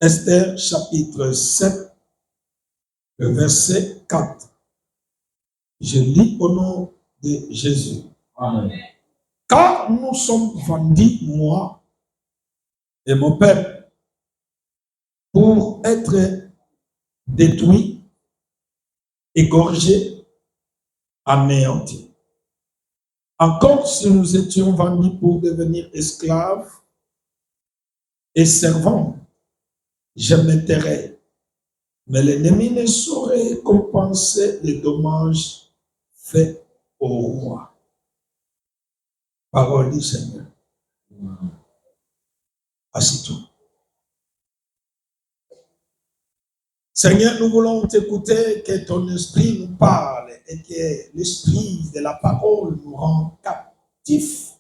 Esther chapitre 7, le verset 4. Je lis au nom de Jésus. Amen. Car nous sommes vendus, moi et mon peuple, pour être détruits, égorgés, anéantis. Encore si nous étions vendus pour devenir esclaves et servants, je m'étairais. Mais l'ennemi ne saurait compenser les dommages faits au roi. Parole du Seigneur. Assis-toi. Seigneur, nous voulons t'écouter, que ton esprit nous parle et que l'esprit de la parole nous rend captifs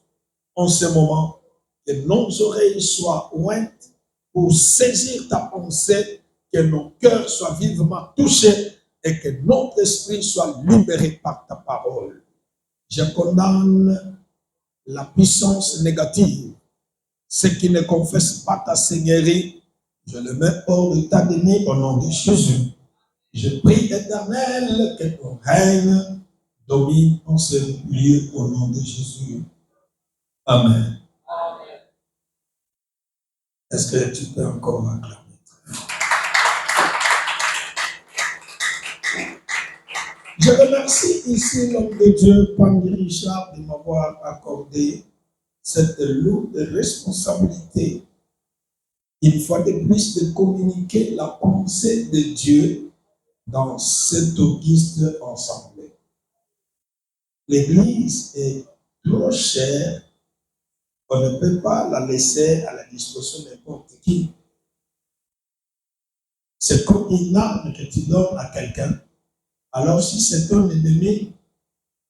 en ce moment, que nos oreilles soient ouvertes pour saisir ta pensée, que nos cœurs soient vivement touchés et que notre esprit soit libéré par ta parole. Je condamne la puissance négative, ceux qui ne confessent pas ta seigneurie. Je le mets hors d'état de nuit au nom de Jésus. Je prie, Éternel, que ton règne domine en ce lieu au nom de Jésus. Amen. Amen. Est-ce que tu peux encore acclamer? Je remercie ici l'homme de Dieu, Pandry Richard, de m'avoir accordé cette lourde responsabilité, une fois de plus, de communiquer la pensée de Dieu dans cette auguste assemblée. L'Église est trop chère, on ne peut pas la laisser à la disposition de n'importe qui. C'est comme une arme que tu donnes à quelqu'un. Alors si c'est ton ennemi,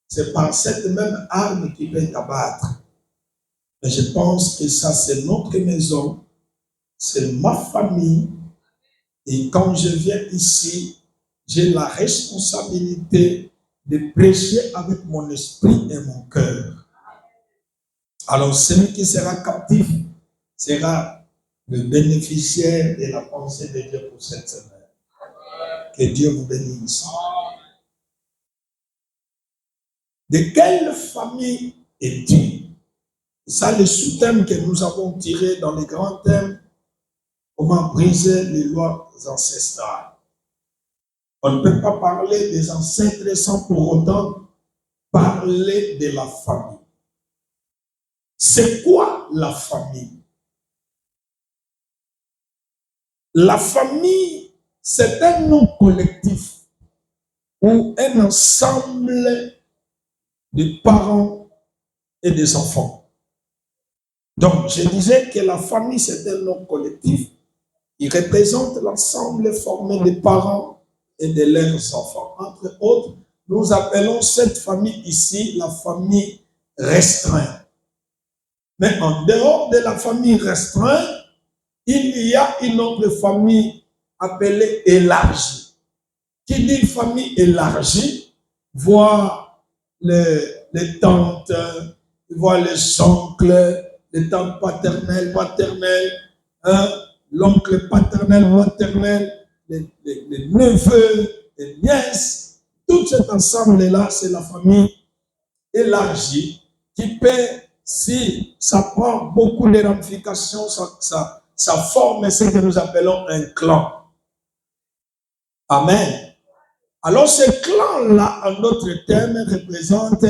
c'est par cette même arme qu'il peut t'abattre. Mais je pense que ça, c'est notre maison, c'est ma famille. Et quand je viens ici, j'ai la responsabilité de prêcher avec mon esprit et mon cœur. Alors celui qui sera captif sera le bénéficiaire de la pensée de Dieu pour cette semaine. Que Dieu vous bénisse. De quelle famille es-tu? Ça, le sous-thème que nous avons tiré dans les grands thèmes, comment briser les lois ancestrales. On ne peut pas parler des ancêtres sans pour autant parler de la famille. C'est quoi la famille? La famille, c'est un nom collectif ou un ensemble de parents et des enfants. Donc, je disais que la famille, c'est un nom collectif. Il représente l'ensemble formé des parents et de leurs enfants. Entre autres, nous appelons cette famille ici la famille restreinte. Mais en dehors de la famille restreinte, il y a une autre famille appelée élargie. Qui dit famille élargie, voit les tantes, voit les oncles, les tantes paternelles, maternelles, l'oncle paternel, maternel, les neveux, les nièces. Tout cet ensemble-là, c'est la famille élargie qui peut, si ça prend beaucoup de ramifications, ça forme ce que nous appelons un clan. Amen. Alors ce clan-là, en d'autres termes, représente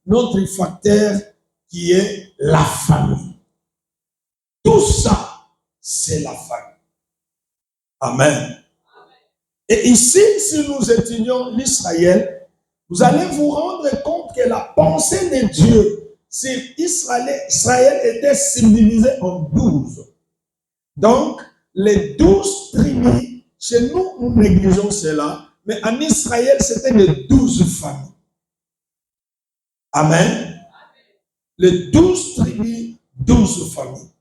notre facteur qui est la famille. Tout ça, c'est la famille. Amen. Et ici, si nous étudions l'Israël, vous allez vous rendre compte que la pensée de Dieu sur Israël était subdivisée en 12. Donc, les 12 tribus, chez nous, nous négligeons cela, mais en Israël, c'était les 12 familles. Amen. Les 12 tribus, 12 familles.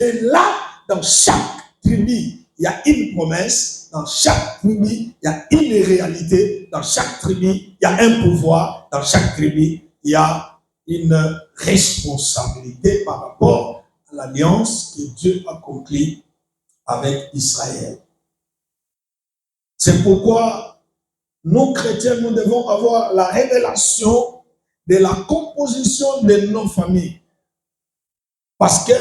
Et là, dans chaque tribu, il y a une promesse. Dans chaque tribu, il y a une réalité. Dans chaque tribu, il y a un pouvoir. Dans chaque tribu, il y a une responsabilité par rapport à l'alliance que Dieu a conclue avec Israël. C'est pourquoi nous, chrétiens, nous devons avoir la révélation de la composition de nos familles. Parce que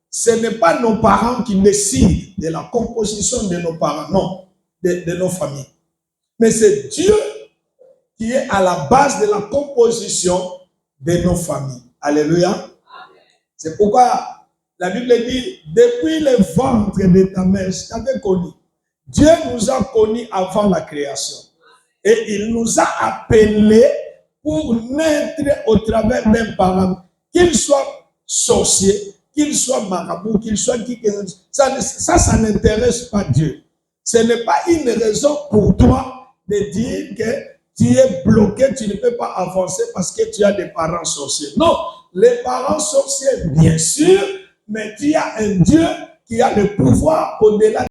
ce n'est pas nos parents qui décident de la composition de nos parents, non, de nos familles. Mais c'est Dieu qui est à la base de la composition de nos familles. Alléluia. C'est pourquoi la Bible dit, depuis le ventre de ta mère, je t'avais connu. Dieu nous a connus avant la création. Et il nous a appelés pour naître au travers d'un parent, qu'il soit sorcier, qu'il soit marabout, qu'il soit qui que ça n'intéresse pas Dieu. Ce n'est pas une raison pour toi de dire que tu es bloqué, tu ne peux pas avancer parce que tu as des parents sorciers. Non, les parents sorciers, bien sûr, mais tu as un Dieu qui a le pouvoir au-delà